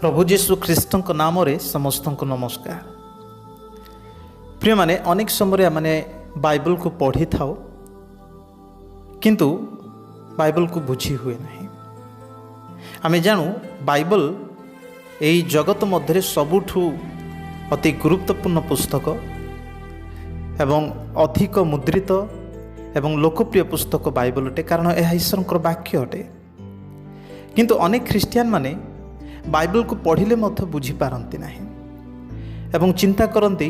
प्रभु जीशु ख्रीष्ट नाम समस्त को नमस्कार। प्रिय माने अनेक समय मैंने बाइबल को पढ़ी था किंतु बाइबल को बुझी हुए नहीं। आमे जानू बाइबल यही जगत मध्य सबुठु अति गुरुत्वपूर्ण पुस्तक एवं अधिक मुद्रित एवं लोकप्रिय पुस्तक बाइबल अटे, कारण यह ईश्वर वाक्य अटे। किंतु अनेक ख्रीस्टियान माने बाइबल को पढ़िले मध्य बुझी पारती नहीं एवं चिंता करती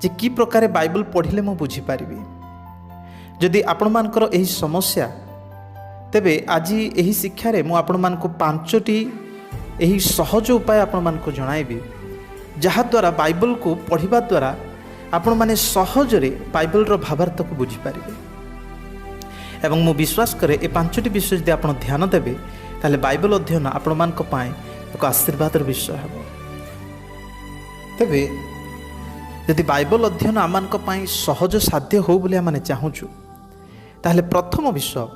जे कि प्रकार बाइबल पढ़िले मु बुझी पारिबी। जदि आपण मानकर एही समस्या तेबे आज यही शिक्षा रे मु आपण मान को 5टी एही सहज उपाय आपण मान को जणाइबी, जहा द्वारा बाइबल को पढ़िबा द्वारा आपण माने सहज रे बाइबल रो भावार्थ को बुझी पारिबे। एवं मु विश्वास करे ए 5टी विषय यदि आपण ध्यान देबे ताले बाइबल अध्ययन आपण मान को पाए एक आशीर्वाद विषय है। तेबे यदि बाइबल अध्ययन आम सहज साध्य हो बोली आम चाहूँ ताहले प्रथम विषय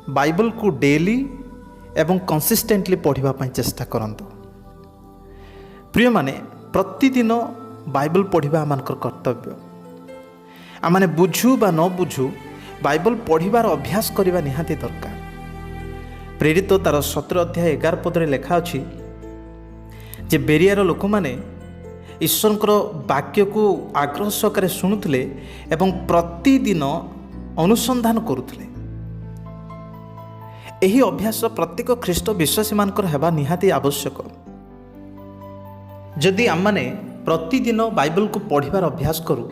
बाइबल को डेली एवं कंसिस्टेंटली पढ़ापी चेष्टा करंतु। प्रिय माने प्रतिदिन बाइबल पढ़ा आम कर्तव्य। आम बुझू बा न बुझू बाइबल पढ़ार अभ्यास करने निहाती दरकार। प्रेरित तार 17 अध्याय 11 पदरे लेखा अच्छी जे बेरियार लोक माने ईश्वर वाक्य को आग्रह सहकारे शुणुले एवं प्रतिदिन अनुसंधान करुले। यही अभ्यास प्रत्येक ख्रीष्ट विश्वासी मानकर हेबा निहाती आवश्यक। जदि आम माने प्रतिदिन बाइबल को पढ़ार अभ्यास करूँ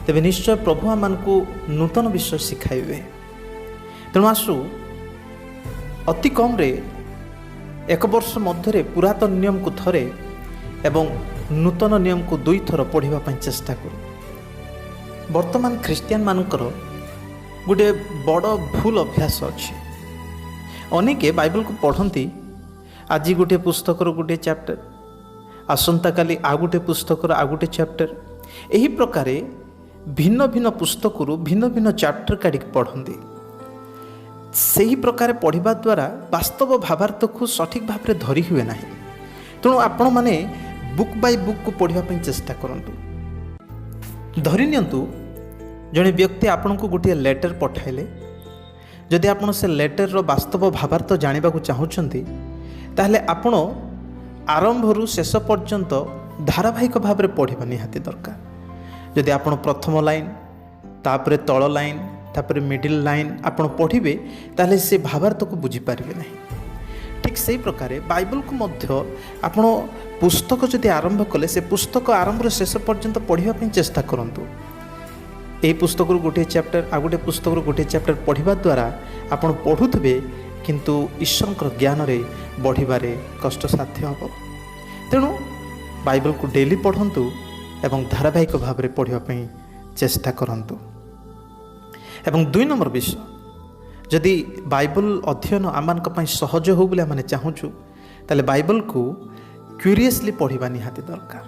तेबे निश्चय प्रभु आम को नूतन विषय शिखाइबे। तेणु आसु अति कम रे 1 वर्ष मध्य पुरातन नियम को थरे एवं नूतन नियम को 2 थर पढ़ापी चेष्टा करूँ। वर्तमान ख्रीस्टियान मानकर गोटे बड़ भूल अभ्यास अच्छी। अनेके बाइबल को पढ़ती आज गोटे पुस्तकर गोटे चैप्टर, आसंता काली आ गोटे पुस्तकर आ गोटे चैप्टर, यही प्रकार भिन्न भिन्न पुस्तकरू भिन्न भिन्न चैप्टर काढ़ पढ़ती। सही प्रकार पढ़ा द्वारा वास्तव भावार्थ को सठिक भाव में धरी हुए ना। तेणु आपण मैंने बुक बाय बुक को पढ़ापी चेष्टा करूँ। धरी नियंतु जड़े व्यक्ति आपण को गोटे लेटर पठाइले, जदि आपण से लेटर रो वास्तव भावार्थ जानिबा को चाहूचंती ताहले आपण आरंभरू शेष पर्यंत धारावाहिक भाव में पढ़ा निहाती दरकार। जदि आपण प्रथम लाइन तापरे तल लाइन तापर मिडिल लाइन आपण पढ़े ताहले से भावार्थ को बुझीपारे ना। ठीक से प्रकार बाइबल को मध्य आपण पुस्तक जदि आरंभ कले से पुस्तक आरंभ शेष पर्यंत पढ़ापी चेष्टा करंतु। यही पुस्तक गोटे चैप्टर आ गोटे पुस्तक गोटे चैप्टर पढ़ा द्वारा आपण पढ़ुथे किंतु ईश्वर ज्ञान रे बढ़िबारे कष्ट साध्य हम। तेणु बाइबल को डेली पढ़ंतु एवं धारावाहिक भाव में पढ़ापी चेष्टा करंतु। एवं 2 नंबर विषय जदि बाइबल अध्ययन आम सहज हो बोले आम चाहूँ ताले बाइबल को क्यूरियसली पढ़ा निहाती दरकार,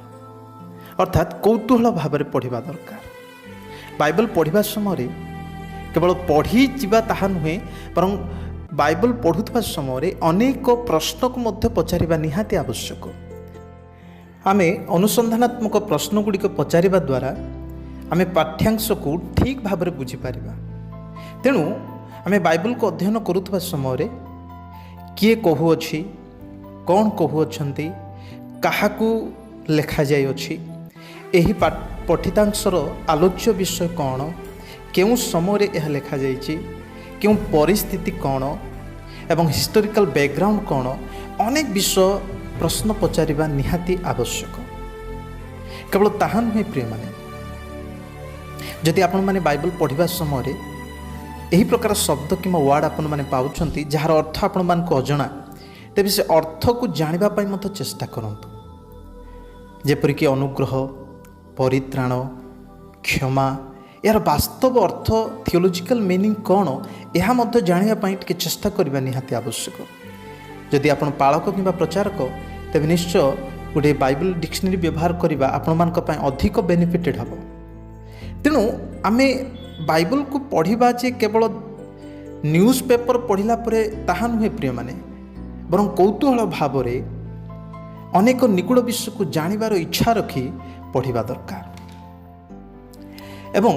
अर्थात कौतूहल भाव में पढ़ा दरकार। बाइबल पढ़ा समय केवल पढ़ी जीवा ताहा नुहे, बरं बाइबल पढ़ुवा समय अनेक प्रश्न को मध्य पचारिबा निहाती आवश्यक। आमे अनुसंधानात्मक प्रश्न गुड़िक पचारिबा द्वारा आमे पाठ्यांश को ठीक भाव में बुझीपार। तेणु आमे बाइबल को अध्ययन करुवा समय किए कहुअछि, कौन कहुअछंती, काहाकू लेखा जाय अछि, एही पठितांशर आलोच्य विषय कौन, केउं समय यह लेखा जाइछि, केउं परिस्थिति कौन एवं हिस्टोरिकल बैकग्राउंड कौन, अनेक विषय प्रश्न पचारिबा निहाती आवश्यक। केवल ताहा नुहे प्रिय माने, जदि आपण माने बाइबल पढ़ा समय यही प्रकार शब्द कि वार्ड आपण माने पाउछंती जार अर्थ आपण मान को अजଣା, तेबे से अर्थ को जानिबा पई मत चेष्टा करंतु। जेपरिक अनुग्रह, परित्राण, क्षमा, यार वास्तव अर्थ थियोलॉजिकल मीनिंग कौन यह मध्य जानिबा पई टिके चेष्टा करबा निहाती आवश्यक। जदि आपण पालक किंबा प्रचारक तेबे निश्चय गोटे बाइबल डिक्शनरी व्यवहार करबा आपण मान पई अधिक बेनिफिटेड हबो। तेणु आमे बाइबल को पढ़ा जे केवल न्यूज पेपर पढ़ला ताहा नुहे प्रिय माने, बरं कौतूहल भाव ଅନେକ ନିଗୁଡ଼ ବିଷୟକୁ ଜାଣିବାର ଇଚ୍ଛା ରଖି ପଢ଼ିବା ଦରକାର। ଏବଂ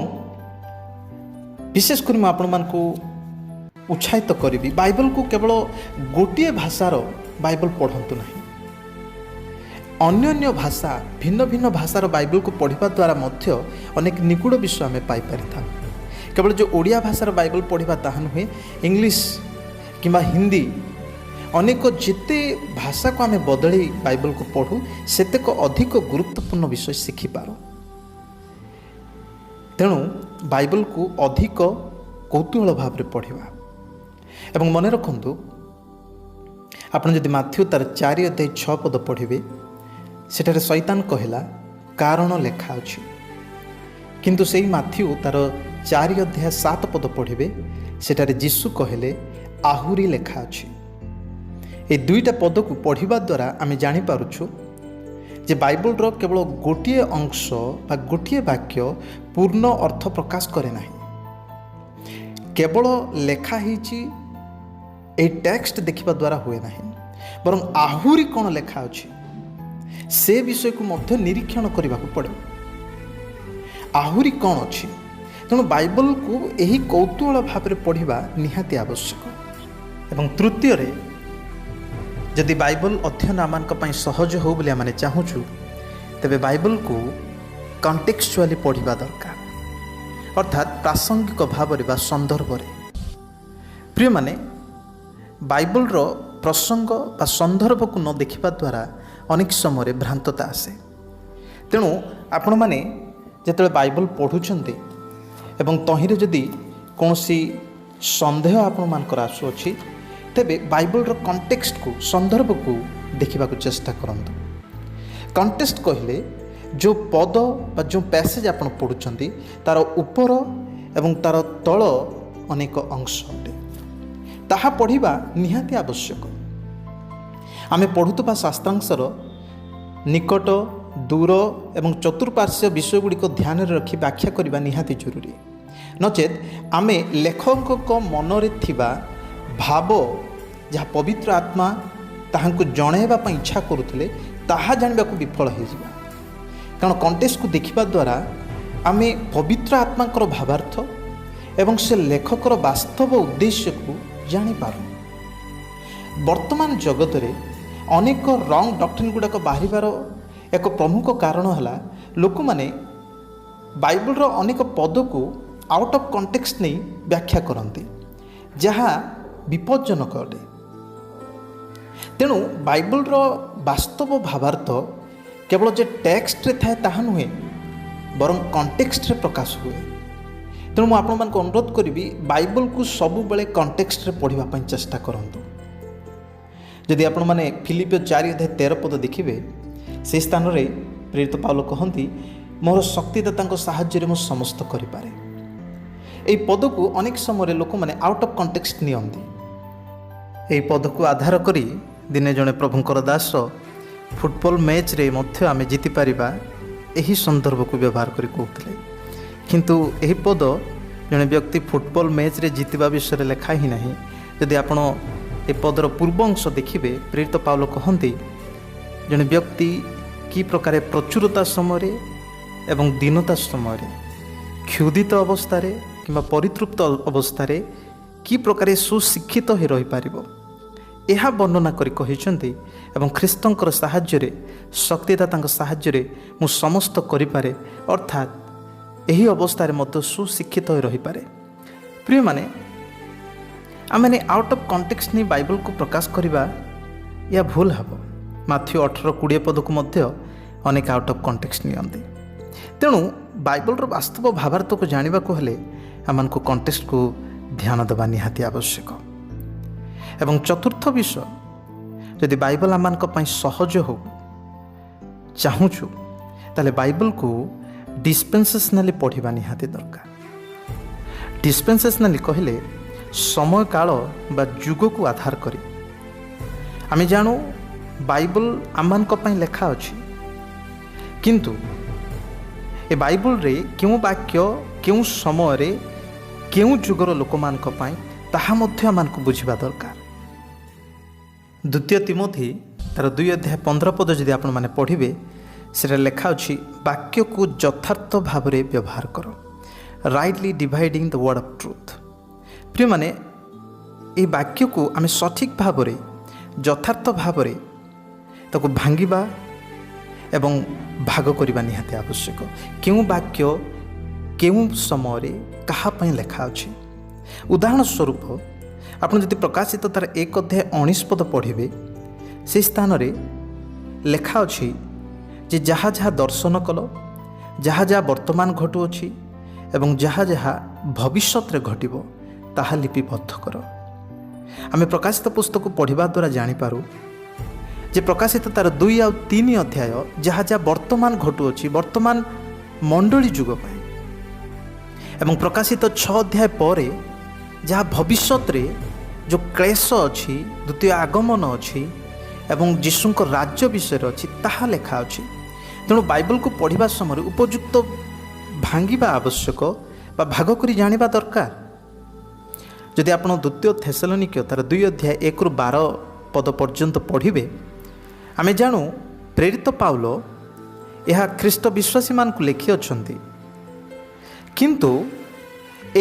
ବିଶେଷ କରି ମୁଁ ଆପଣମାନଙ୍କୁ ଉତ୍ସାହିତ କରିବି, ବାଇବଲକୁ କେବଳ ଗୋଟିଏ ଭାଷାର ବାଇବଲ ପଢ଼ନ୍ତୁ ନାହିଁ। ଅନ୍ୟାନ୍ୟ ଭାଷା, ଭିନ୍ନ ଭିନ୍ନ ଭାଷାର ବାଇବଲକୁ ପଢ଼ିବା ଦ୍ୱାରା ମଧ୍ୟ ଅନେକ ନିଗୁଡ଼ ବିଷୟ ଆମେ ପାଇପାରିଥାଉ। କେବଳ ଯେଉଁ ଓଡ଼ିଆ ଭାଷାର ବାଇବଲ ପଢ଼ିବା ତାହା ନୁହେଁ, ଇଂଲିଶ କିମ୍ବା ହିନ୍ଦୀ, ଅନେକ ଯେତେ ଭାଷାକୁ ଆମେ ବଦଳେଇ ବାଇବଲକୁ ପଢ଼ୁ ସେତେକ ଅଧିକ ଗୁରୁତ୍ୱପୂର୍ଣ୍ଣ ବିଷୟ ଶିଖିପାରୁ। ତେଣୁ ବାଇବଲକୁ ଅଧିକ କୌତୂହଳ ଭାବରେ ପଢ଼ିବା। ଏବଂ ମନେ ରଖନ୍ତୁ, ଆପଣ ଯଦି ମାଥ୍ୟୁ ତାର 4:6 ପଢ଼ିବେ, ସେଠାରେ ଶୈତାନ କହିଲା କାରଣ ଲେଖା ଅଛି। କିନ୍ତୁ ସେହି ମାଥ୍ୟୁ ତାର 4:7 ପଢ଼ିବେ, ସେଠାରେ ଯୀଶୁ କହିଲେ ଆହୁରି ଲେଖା ଅଛି। এই ଦୁଇଟା ପଦକୁ ପଢ଼ିବା ଦ୍ୱାରା ଆମେ ଜାଣିପାରୁଛୁ ଯେ ବାଇବଲର କେବଳ ଗୋଟିଏ ଅଂଶ ବା ଗୋଟିଏ ବାକ୍ୟ ପୂର୍ଣ୍ଣ ଅର୍ଥ ପ୍ରକାଶ କରେ ନାହିଁ। କେବଳ ଲେଖା ହେଇଛି ଏହି ଟେକ୍ସଟ ଦେଖିବା ଦ୍ୱାରା ହୁଏ ନାହିଁ, ବରଂ ଆହୁରି କ'ଣ ଲେଖା ଅଛି ସେ ବିଷୟକୁ ମଧ୍ୟ ନିରୀକ୍ଷଣ କରିବାକୁ ପଡ଼ିବ। ଆହୁରି କ'ଣ ଅଛି? ତେଣୁ ବାଇବଲକୁ ଏହି କୌତୂହଳ ଭାବରେ ପଢ଼ିବା ନିହାତି ଆବଶ୍ୟକ। ଏବଂ ତୃତୀୟରେ, ଯଦି ବାଇବଲ ଅଧ୍ୟୟନ ଆମମାନଙ୍କ ପାଇଁ ସହଜ ହେଉ ବୋଲି ଆମେ ଚାହୁଁଛୁ, ତେବେ ବାଇବଲକୁ କଣ୍ଟେକ୍ସଚୁଆଲି ପଢ଼ିବା ଦରକାର, ଅର୍ଥାତ୍ ପ୍ରାସଙ୍ଗିକ ଭାବରେ ବା ସନ୍ଦର୍ଭରେ। ପ୍ରିୟମାନେ, ବାଇବଲର ପ୍ରସଙ୍ଗ ବା ସନ୍ଦର୍ଭକୁ ନ ଦେଖିବା ଦ୍ୱାରା ଅନେକ ସମୟରେ ଭ୍ରାନ୍ତତା ଆସେ। ତେଣୁ ଆପଣମାନେ ଯେତେବେଳେ ବାଇବଲ ପଢ଼ୁଛନ୍ତି ଏବଂ ତହିଁରେ ଯଦି କୌଣସି ସନ୍ଦେହ ଆପଣମାନଙ୍କର ଆସୁଅଛି, ତେବେ ବାଇବଲର କଣ୍ଟେକ୍ସଟକୁ, ସନ୍ଦର୍ଭକୁ ଦେଖିବାକୁ ଚେଷ୍ଟା କରନ୍ତୁ। କଣ୍ଟେକ୍ସଟ କହିଲେ ଯେଉଁ ପଦ ବା ଯେଉଁ ପ୍ୟାସେଜ ଆପଣ ପଢ଼ୁଛନ୍ତି ତା'ର ଉପର ଏବଂ ତା'ର ତଳ ଅନେକ ଅଂଶ ଅଟେ। ତାହା ପଢ଼ିବା ନିହାତି ଆବଶ୍ୟକ। ଆମେ ପଢ଼ୁଥିବା ଶାସ୍ତ୍ରାଂଶର ନିକଟ, ଦୂର ଏବଂ ଚତୁଃପାର୍ଶ୍ୱ ବିଷୟଗୁଡ଼ିକ ଧ୍ୟାନରେ ରଖି ବ୍ୟାଖ୍ୟା କରିବା ନିହାତି ଜରୁରୀ। ନଚେତ୍ ଆମେ ଲେଖକଙ୍କ ମନରେ ଥିବା ଭାବ, ଯାହା ପବିତ୍ର ଆତ୍ମା ତାହାଙ୍କୁ ଜଣାଇବା ପାଇଁ ଇଚ୍ଛା କରୁଥିଲେ, ତାହା ଜାଣିବାକୁ ବିଫଳ ହୋଇଯିବା। କାରଣ କଣ୍ଟେକ୍ସଟକୁ ଦେଖିବା ଦ୍ୱାରା ଆମେ ପବିତ୍ର ଆତ୍ମାଙ୍କର ଭାବାର୍ଥ ଏବଂ ସେ ଲେଖକର ବାସ୍ତବ ଉଦ୍ଦେଶ୍ୟକୁ ଜାଣିପାରୁ। ବର୍ତ୍ତମାନ ଜଗତରେ ଅନେକ ରଙ୍ଗ ଡକ୍ଟ୍ରିନ୍ ଗୁଡ଼ାକ ବାହାରିବାର ଏକ ପ୍ରମୁଖ କାରଣ ହେଲା, ଲୋକମାନେ ବାଇବଲର ଅନେକ ପଦକୁ ଆଉଟ୍ ଅଫ୍ କଣ୍ଟେକ୍ସଟ ନେଇ ବ୍ୟାଖ୍ୟା କରନ୍ତି, ଯାହା ବିପଜ୍ଜନକ ଅଟେ। ତେଣୁ ବାଇବଲର ବାସ୍ତବ ଭାବାର୍ଥ କେବଳ ଯେ ଟେକ୍ସଟରେ ଥାଏ ତାହା ନୁହେଁ, ବରଂ କଣ୍ଟେକ୍ସଟରେ ପ୍ରକାଶ ହୁଏ। ତେଣୁ ମୁଁ ଆପଣମାନଙ୍କୁ ଅନୁରୋଧ କରିବି, ବାଇବଲକୁ ସବୁବେଳେ କଣ୍ଟେକ୍ସଟରେ ପଢ଼ିବା ପାଇଁ ଚେଷ୍ଟା କରନ୍ତୁ। ଯଦି ଆପଣମାନେ ଫିଲିପିଓ 4:13 ଦେଖିବେ, ସେହି ସ୍ଥାନରେ ପ୍ରେରିତ ପାଉଲ କହନ୍ତି, ମୋର ଶକ୍ତିଦାତାଙ୍କ ସାହାଯ୍ୟରେ ମୁଁ ସମସ୍ତ କରିପାରେ। ଏହି ପଦକୁ ଅନେକ ସମୟରେ ଲୋକମାନେ ଆଉଟ୍ ଅଫ୍ କଣ୍ଟେକ୍ସଟ ନିଅନ୍ତି। ଏହି ପଦକୁ ଆଧାର କରି ଦିନେ ଜଣେ ପ୍ରଭୁଙ୍କର ଦାସ ଫୁଟବଲ ମ୍ୟାଚ୍ରେ ମଧ୍ୟ ଆମେ ଜିତିପାରିବା, ଏହି ସନ୍ଦର୍ଭକୁ ବ୍ୟବହାର କରି କହୁଥିଲେ। କିନ୍ତୁ ଏହି ପଦ ଜଣେ ବ୍ୟକ୍ତି ଫୁଟବଲ ମ୍ୟାଚ୍ରେ ଜିତିବା ବିଷୟରେ ଲେଖା ହିଁ ନାହିଁ। ଯଦି ଆପଣ ଏ ପଦର ପୂର୍ବ ଅଂଶ ଦେଖିବେ, ପ୍ରେରିତ ପାଉଲ କହନ୍ତି, ଜଣେ ବ୍ୟକ୍ତି କି ପ୍ରକାର ପ୍ରଚୁରତା ସମୟରେ ଏବଂ ଦୀନତା ସମୟରେ, କ୍ଷୁଧିତ ଅବସ୍ଥାରେ କିମ୍ବା ପରିତୃପ୍ତ ଅବସ୍ଥାରେ କି ପ୍ରକାର ସୁଶିକ୍ଷିତ ହୋଇ ରହିପାରିବ, ଏହା ବର୍ଣ୍ଣନା କରି କହିଛନ୍ତି। ଏବଂ ଖ୍ରୀଷ୍ଟଙ୍କର ସାହାଯ୍ୟରେ, ଶକ୍ତିଦାତାଙ୍କ ସାହାଯ୍ୟରେ ମୁଁ ସମସ୍ତ କରିପାରେ, ଅର୍ଥାତ୍ ଏହି ଅବସ୍ଥାରେ ମଧ୍ୟ ସୁଶିକ୍ଷିତ ହୋଇ ରହିପାରେ। ପ୍ରିୟମାନେ, ଆମେ ଆଉଟ୍ ଅଫ୍ କଣ୍ଟେକ୍ସଟ ନେଇ ବାଇବଲକୁ ପ୍ରକାଶ କରିବା, ଏହା ଭୁଲ ହେବ। ମାଥ୍ୟୁ 18:20 ପଦକୁ ମଧ୍ୟ ଅନେକ ଆଉଟ୍ ଅଫ୍ କଣ୍ଟେକ୍ସଟ ନିଅନ୍ତି। ତେଣୁ ବାଇବଲର ବାସ୍ତବ ଭାବାର୍ଥକୁ ଜାଣିବାକୁ ହେଲେ ଆମମାନଙ୍କୁ କଣ୍ଟେକ୍ସଟକୁ ଧ୍ୟାନ ଦେବା ନିହାତି ଆବଶ୍ୟକ। ଏବଂ ଚତୁର୍ଥ ବିଷୟ, ଯଦି ବାଇବଲ ଆମମାନଙ୍କ ପାଇଁ ସହଜ ହେଉ ଚାହୁଁଛୁ, ତାହେଲେ ବାଇବଲକୁ ଡିସ୍ପେନ୍ସେସନାଲି ପଢ଼ିବା ନିହାତି ଦରକାର। ଡିସ୍ପେନ୍ସେସନାଲି କହିଲେ ସମୟ କାଳ ବା ଯୁଗକୁ ଆଧାର କରି। ଆମେ ଜାଣୁ ବାଇବଲ ଆମମାନଙ୍କ ପାଇଁ ଲେଖା ଅଛି, କିନ୍ତୁ ଏ ବାଇବଲରେ କେଉଁ ବାକ୍ୟ କେଉଁ ସମୟରେ କେଉଁ ଯୁଗର ଲୋକମାନଙ୍କ ପାଇଁ, ତାହା ମଧ୍ୟ ଆମମାନଙ୍କୁ ବୁଝିବା ଦରକାର। ଦ୍ୱିତୀୟ ତିମୋଥୀ ତାର 2 ଅଧ୍ୟାୟ 15 ପଦ ଯଦି ଆପଣମାନେ ପଢ଼ିବେ, ସେଟା ଲେଖା ଅଛି, ବାକ୍ୟକୁ ଯଥାର୍ଥ ଭାବରେ ବ୍ୟବହାର କର, rightly dividing the word of truth. ପ୍ରିୟମାନେ, ଏହି ବାକ୍ୟକୁ ଆମେ ସଠିକ୍ ଭାବରେ ଯଥାର୍ଥ ଭାବରେ ତାକୁ ଭାଙ୍ଗିବା ଏବଂ ଭାଗ କରିବା ନିହାତି ଆବଶ୍ୟକ। କେଉଁ ବାକ୍ୟ କେଉଁ ସମୟରେ କାହା ପାଇଁ ଲେଖା ଅଛି। ଉଦାହରଣ ସ୍ୱରୂପ ଆପଣ ଯଦି ପ୍ରକାଶିତ ତାର 1 ଅଧ୍ୟାୟ 19 ପଦ ପଢ଼ିବେ, ସେହି ସ୍ଥାନରେ ଲେଖା ଅଛି ଯେ ଯାହା ଯାହା ଦର୍ଶନ କଲ, ଯାହା ଯାହା ବର୍ତ୍ତମାନ ଘଟୁଅଛି ଏବଂ ଯାହା ଯାହା ଭବିଷ୍ୟତରେ ଘଟିବ, ତାହା ଲିପିବଦ୍ଧ କର। ଆମେ ପ୍ରକାଶିତ ପୁସ୍ତକ ପଢ଼ିବା ଦ୍ୱାରା ଜାଣିପାରୁ ଯେ ପ୍ରକାଶିତ ତାର 2 ଆଉ 3 ଅଧ୍ୟାୟ ଯାହା ଯାହା ବର୍ତ୍ତମାନ ଘଟୁଅଛି, ବର୍ତ୍ତମାନ ମଣ୍ଡଳୀ ଯୁଗ ପାଇଁ, ଏବଂ ପ୍ରକାଶିତ 6 ଅଧ୍ୟାୟ ପରେ ଯାହା ଭବିଷ୍ୟତରେ ଯେଉଁ କ୍ଲେଶ ଅଛି, ଦ୍ୱିତୀୟ ଆଗମନ ଅଛି ଏବଂ ଯୀଶୁଙ୍କ ରାଜ୍ୟ ବିଷୟରେ ଅଛି, ତାହା ଲେଖା ଅଛି। ତେଣୁ ବାଇବଲକୁ ପଢ଼ିବା ସମୟରେ ଉପଯୁକ୍ତ ଭାଙ୍ଗିବା ଆବଶ୍ୟକ ବା ଭାଗ କରି ଜାଣିବା ଦରକାର। ଯଦି ଆପଣ 2 ଥେସଲୋନିକ୍ୟ ତାର 2 ଅଧ୍ୟାୟ 1ରୁ 12 ପଦ ପର୍ଯ୍ୟନ୍ତ ପଢ଼ିବେ, ଆମେ ଜାଣୁ ପ୍ରେରିତ ପାଉଲ ଏହା ଖ୍ରୀଷ୍ଟ ବିଶ୍ୱାସୀମାନଙ୍କୁ ଲେଖିଅଛନ୍ତି। କିନ୍ତୁ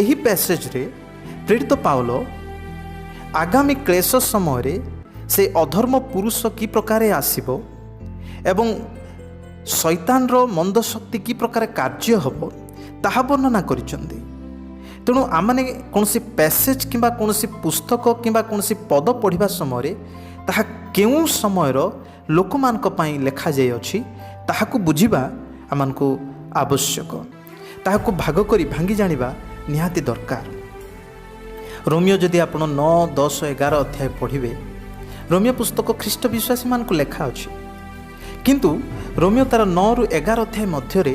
ଏହି ପ୍ୟାସେଜରେ ପ୍ରେରିତ ପାଉଲ ଆଗାମୀ କ୍ଲେଶ ସମୟରେ ସେ ଅଧର୍ମ ପୁରୁଷ କି ପ୍ରକାର ଆସିବ ଏବଂ ଶୈତାନର ମନ୍ଦ ଶକ୍ତି କି ପ୍ରକାର କାର୍ଯ୍ୟ ହେବ, ତାହା ବର୍ଣ୍ଣନା କରିଛନ୍ତି। ତେଣୁ ଆମମାନେ କୌଣସି ପ୍ୟାସେଜ୍ କିମ୍ବା କୌଣସି ପୁସ୍ତକ କିମ୍ବା କୌଣସି ପଦ ପଢ଼ିବା ସମୟରେ ତାହା କେଉଁ ସମୟର ଲୋକମାନଙ୍କ ପାଇଁ ଲେଖାଯାଇଅଛି, ତାହାକୁ ବୁଝିବା ଆମମାନଙ୍କୁ ଆବଶ୍ୟକ। ତାହାକୁ ଭାଗ କରି ଭାଙ୍ଗି ଜାଣିବା ନିହାତି ଦରକାର। ରୋମିଓ ଯଦି ଆପଣ 9, 10, 11 ଅଧ୍ୟାୟ ପଢ଼ିବେ, ରୋମିଓ ପୁସ୍ତକ ଖ୍ରୀଷ୍ଟ ବିଶ୍ୱାସୀମାନଙ୍କୁ ଲେଖା ଅଛି। କିନ୍ତୁ ରୋମିଓ ତାର 9ରୁ 11 ଅଧ୍ୟାୟ ମଧ୍ୟରେ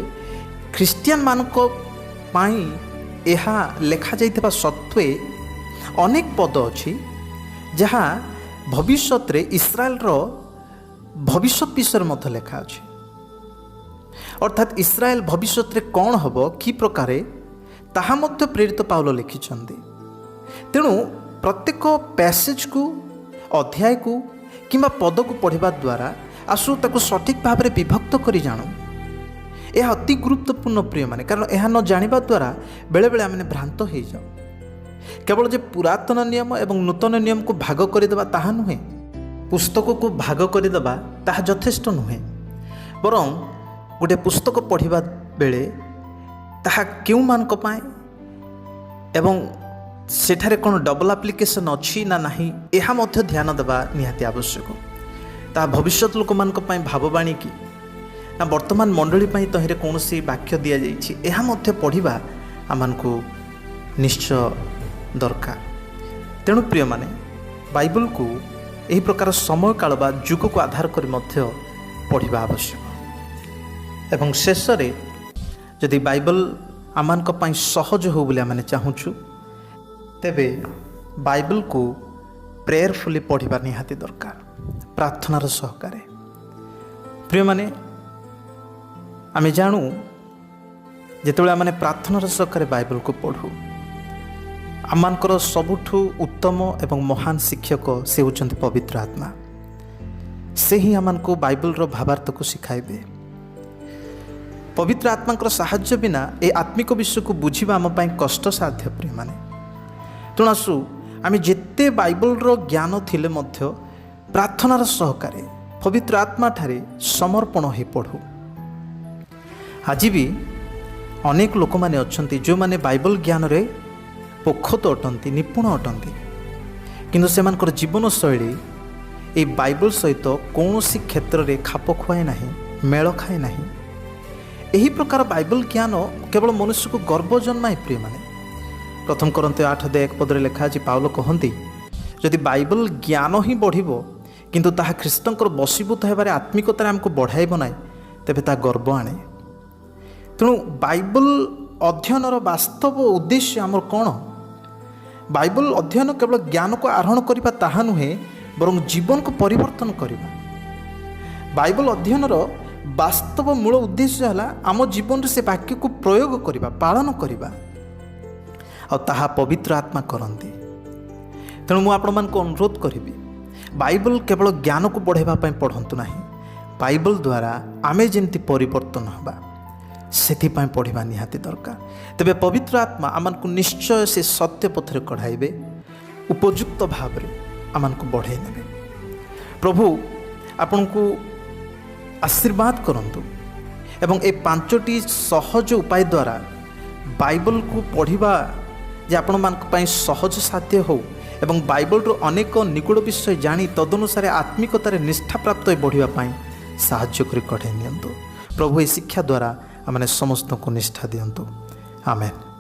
ଖ୍ରୀଷ୍ଟିଆନମାନଙ୍କ ପାଇଁ ଏହା ଲେଖାଯାଇଥିବା ସତ୍ତ୍ୱେ ଅନେକ ପଦ ଅଛି ଯାହା ଭବିଷ୍ୟତରେ ଇସ୍ରାଏଲର ଭବିଷ୍ୟତ ବିଷୟରେ ମଧ୍ୟ ଲେଖା ଅଛି। ଅର୍ଥାତ୍ ଇସ୍ରାଏଲ ଭବିଷ୍ୟତରେ କ'ଣ ହେବ, କି ପ୍ରକାରେ, ତାହା ମଧ୍ୟ ପ୍ରେରିତ ପାଉଲ ଲେଖିଛନ୍ତି। ତେଣୁ ପ୍ରତ୍ୟେକ ପ୍ୟାସେଜକୁ, ଅଧ୍ୟାୟକୁ କିମ୍ବା ପଦକୁ ପଢ଼ିବା ଦ୍ୱାରା ଆସୁ ତାକୁ ସଠିକ୍ ଭାବରେ ବିଭକ୍ତ କରି ଜାଣୁ। ଏହା ଅତି ଗୁରୁତ୍ୱପୂର୍ଣ୍ଣ ପ୍ରିୟମାନେ, କାରଣ ଏହା ନ ଜାଣିବା ଦ୍ୱାରା ବେଳେବେଳେ ଆମେ ଭ୍ରାନ୍ତ ହୋଇଯାଉ। କେବଳ ଯେ ପୁରାତନ ନିୟମ ଏବଂ ନୂତନ ନିୟମକୁ ଭାଗ କରିଦେବା ତାହା ନୁହେଁ, ପୁସ୍ତକକୁ ଭାଗ କରିଦେବା ତାହା ଯଥେଷ୍ଟ ନୁହେଁ। ବରଂ ଗୋଟିଏ ପୁସ୍ତକ ପଢ଼ିବା ବେଳେ ତାହା କେଉଁମାନଙ୍କ ପାଇଁ ଏବଂ ସେଠାରେ କ'ଣ ଡବଲ ଆପ୍ଲିକେସନ୍ ଅଛି ନା ନାହିଁ, ଏହା ମଧ୍ୟ ଧ୍ୟାନ ଦେବା ନିହାତି ଆବଶ୍ୟକ। ତାହା ଭବିଷ୍ୟତ ଲୋକମାନଙ୍କ ପାଇଁ ଭାବବାଣୀ କି ନା ବର୍ତ୍ତମାନ ମଣ୍ଡଳୀ ପାଇଁ ତହିଁରେ କୌଣସି ବାକ୍ୟ ଦିଆଯାଇଛି, ଏହା ମଧ୍ୟ ପଢ଼ିବା ଆମମାନଙ୍କୁ ନିଶ୍ଚୟ ଦରକାର। ତେଣୁ ପ୍ରିୟମାନେ, ବାଇବଲକୁ ଏହି ପ୍ରକାର ସମୟ କାଳ ବା ଯୁଗକୁ ଆଧାର କରି ମଧ୍ୟ ପଢ଼ିବା ଆବଶ୍ୟକ। ଏବଂ ଶେଷରେ ଯଦି ବାଇବଲ ଆମମାନଙ୍କ ପାଇଁ ସହଜ ହେଉ ବୋଲି ଆମେ ଚାହୁଁଛୁ, ତେବେ ବାଇବଲକୁ ପ୍ରେୟରଫୁଲି ପଢ଼ିବା ନିହାତି ଦରକାର, ପ୍ରାର୍ଥନାର ସହକାରେ। ପ୍ରିୟମାନେ, ଆମେ ଜାଣୁ ଯେତେବେଳେ ଆମେ ପ୍ରାର୍ଥନାର ସହକାରେ ବାଇବଲକୁ ପଢ଼ୁ, ଆମମାନଙ୍କର ସବୁଠୁ ଉତ୍ତମ ଏବଂ ମହାନ ଶିକ୍ଷକ ସେ ହେଉଛନ୍ତି ପବିତ୍ର ଆତ୍ମା। ସେ ହିଁ ଆମମାନଙ୍କୁ ବାଇବଲର ଭାବାର୍ଥକୁ ଶିଖାଇବେ। ପବିତ୍ର ଆତ୍ମାଙ୍କର ସାହାଯ୍ୟ ବିନା ଏ ଆତ୍ମିକ ବିଷୟକୁ ବୁଝିବା ଆମ ପାଇଁ କଷ୍ଟସାଧ୍ୟ ପ୍ରିୟମାନେ। ତେଣୁ ଆସୁ ଆମେ ଯେତେ ବାଇବଲର ଜ୍ଞାନ ଥିଲେ ମଧ୍ୟ ପ୍ରାର୍ଥନାର ସହକାରେ ପବିତ୍ର ଆତ୍ମାଠାରେ ସମର୍ପଣ ହୋଇ ପଢ଼ୁ। ଆଜି ବି ଅନେକ ଲୋକମାନେ ଅଛନ୍ତି ଯେଉଁମାନେ ବାଇବଲ ଜ୍ଞାନରେ ପୋଖତ ଅଟନ୍ତି, ନିପୁଣ ଅଟନ୍ତି, କିନ୍ତୁ ସେମାନଙ୍କର ଜୀବନଶୈଳୀ ଏହି ବାଇବଲ ସହିତ କୌଣସି କ୍ଷେତ୍ରରେ ଖାପ ଖୁଆଏ ନାହିଁ, ମେଳ ଖାଏ ନାହିଁ। ଏହି ପ୍ରକାର ବାଇବଲ ଜ୍ଞାନ କେବଳ ମନୁଷ୍ୟକୁ ଗର୍ବ ଜନ୍ମାଏ ପ୍ରିୟମାନେ। ପ୍ରଥମ କରନ୍ଥୀୟ 8:1 ପଦରେ ଲେଖା ଅଛି, ପାଉଲ କହନ୍ତି, ଯଦି ବାଇବଲ ଜ୍ଞାନ ହିଁ ବଢ଼ିବ କିନ୍ତୁ ତାହା ଖ୍ରୀଷ୍ଟଙ୍କର ବଶୀଭୂତ ହେବାରେ ଆତ୍ମିକତାରେ ଆମକୁ ବଢ଼ାଇବ ନାହିଁ, ତେବେ ତାହା ଗର୍ବ ଆଣେ। ତେଣୁ ବାଇବଲ ଅଧ୍ୟୟନର ବାସ୍ତବ ଉଦ୍ଦେଶ୍ୟ ଆମର କ'ଣ? ବାଇବଲ ଅଧ୍ୟୟନ କେବଳ ଜ୍ଞାନକୁ ଆହରଣ କରିବା ତାହା ନୁହେଁ, ବରଂ ଜୀବନକୁ ପରିବର୍ତ୍ତନ କରିବା। ବାଇବଲ ଅଧ୍ୟୟନର ବାସ୍ତବ ମୂଳ ଉଦ୍ଦେଶ୍ୟ ହେଲା ଆମ ଜୀବନରେ ସେ ବାକ୍ୟକୁ ପ୍ରୟୋଗ କରିବା, ପାଳନ କରିବା, ଆଉ ତାହା ପବିତ୍ର ଆତ୍ମା କରନ୍ତି। ତେଣୁ ମୁଁ ଆପଣମାନଙ୍କୁ ଅନୁରୋଧ କରିବି, बाइबल केवल ज्ञान को बढ़ावा पढ़ंतु ना, बाइबल द्वारा आमे जेमती परिवर्तन हवा से पढ़ा निहाती दरकार। तेबे पवित्र आत्मा आमान को निश्चय से सत्य पथरे कढ़ाइबे, उपयुक्त भाव आमान को बढ़ाई नेबे। प्रभु आपण को आशीर्वाद करंतु एवं ए 5टी सहज उपाय द्वारा बाइबल को पढ़िबा जे आपण मानक पई सहज साध्य हो एवं बाइबल रो अनेक निगूढ़ विषय जानी तदनुसार आत्मिकतार निष्ठा प्राप्त बढ़िबा पई साहाय्य करी कढ़ाई नियंतु। प्रभु ए शिक्षा द्वारा आमने समस्त को निष्ठा दियंतु। आमेन।